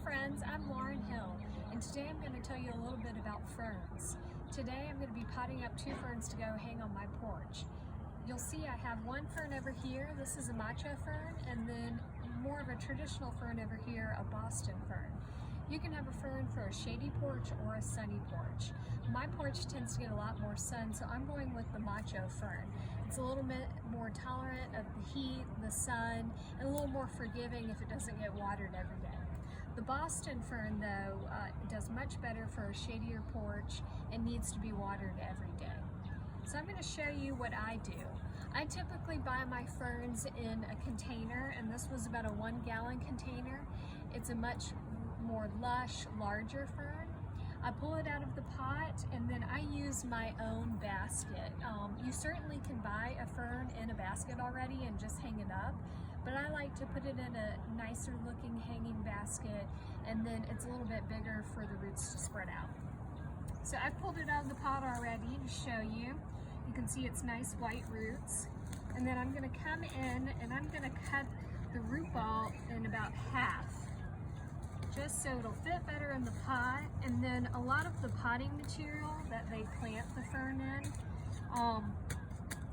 friends, I'm Lauren Hill, and today I'm going to tell you a little bit about ferns. Today I'm going to be potting up 2 ferns to go hang on my porch. You'll see I have one fern over here. This is a macho fern, and then more of a traditional fern over here, a Boston fern. You can have a fern for a shady porch or a sunny porch. My porch tends to get a lot more sun, so I'm going with the macho fern. It's a little bit more tolerant of the heat, the sun, and a little more forgiving if it doesn't get watered every day. The Boston fern, though, does much better for a shadier porch and needs to be watered every day. So I'm going to show you what I do. I typically buy my ferns in a container, and this was about a 1-gallon container. It's a much more lush, larger fern. I pull it out of the pot and then I use my own basket. You certainly can buy a fern in a basket already and just hang it up, but I like to put it in a nicer looking hanging basket, and then it's a little bit bigger for the roots to spread out. So I pulled it out of the pot already to show you. You can see its nice white roots. And then I'm going to come in and I'm going to cut the root ball in about half, just so it'll fit better in the pot. And then a lot of the potting material that they plant the fern in,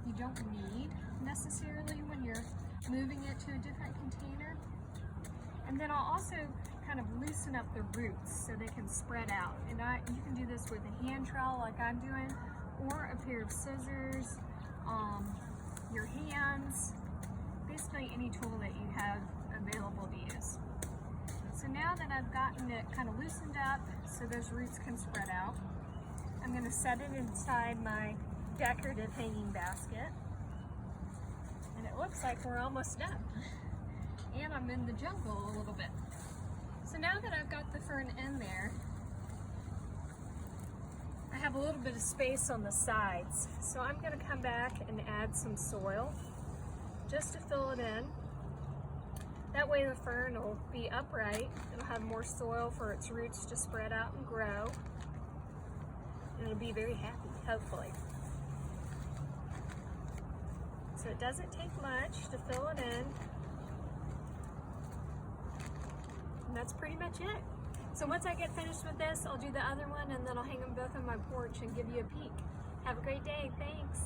you don't need necessarily when you're moving it to a different container. And then I'll also kind of loosen up the roots so they can spread out. And you can do this with a hand trowel like I'm doing, or a pair of scissors, your hands, basically any tool that you have available to use. So now that I've gotten it kind of loosened up so those roots can spread out, I'm going to set it inside my decorative hanging basket. And it looks like we're almost done. And I'm in the jungle a little bit. So now that I've got the fern in there, I have a little bit of space on the sides. So I'm going to come back and add some soil just to fill it in. That way the fern will be upright. It'll have more soil for its roots to spread out and grow. And it'll be very happy, hopefully. So it doesn't take much to fill it in. And that's pretty much it. So once I get finished with this, I'll do the other one and then I'll hang them both on my porch and give you a peek. Have a great day. Thanks.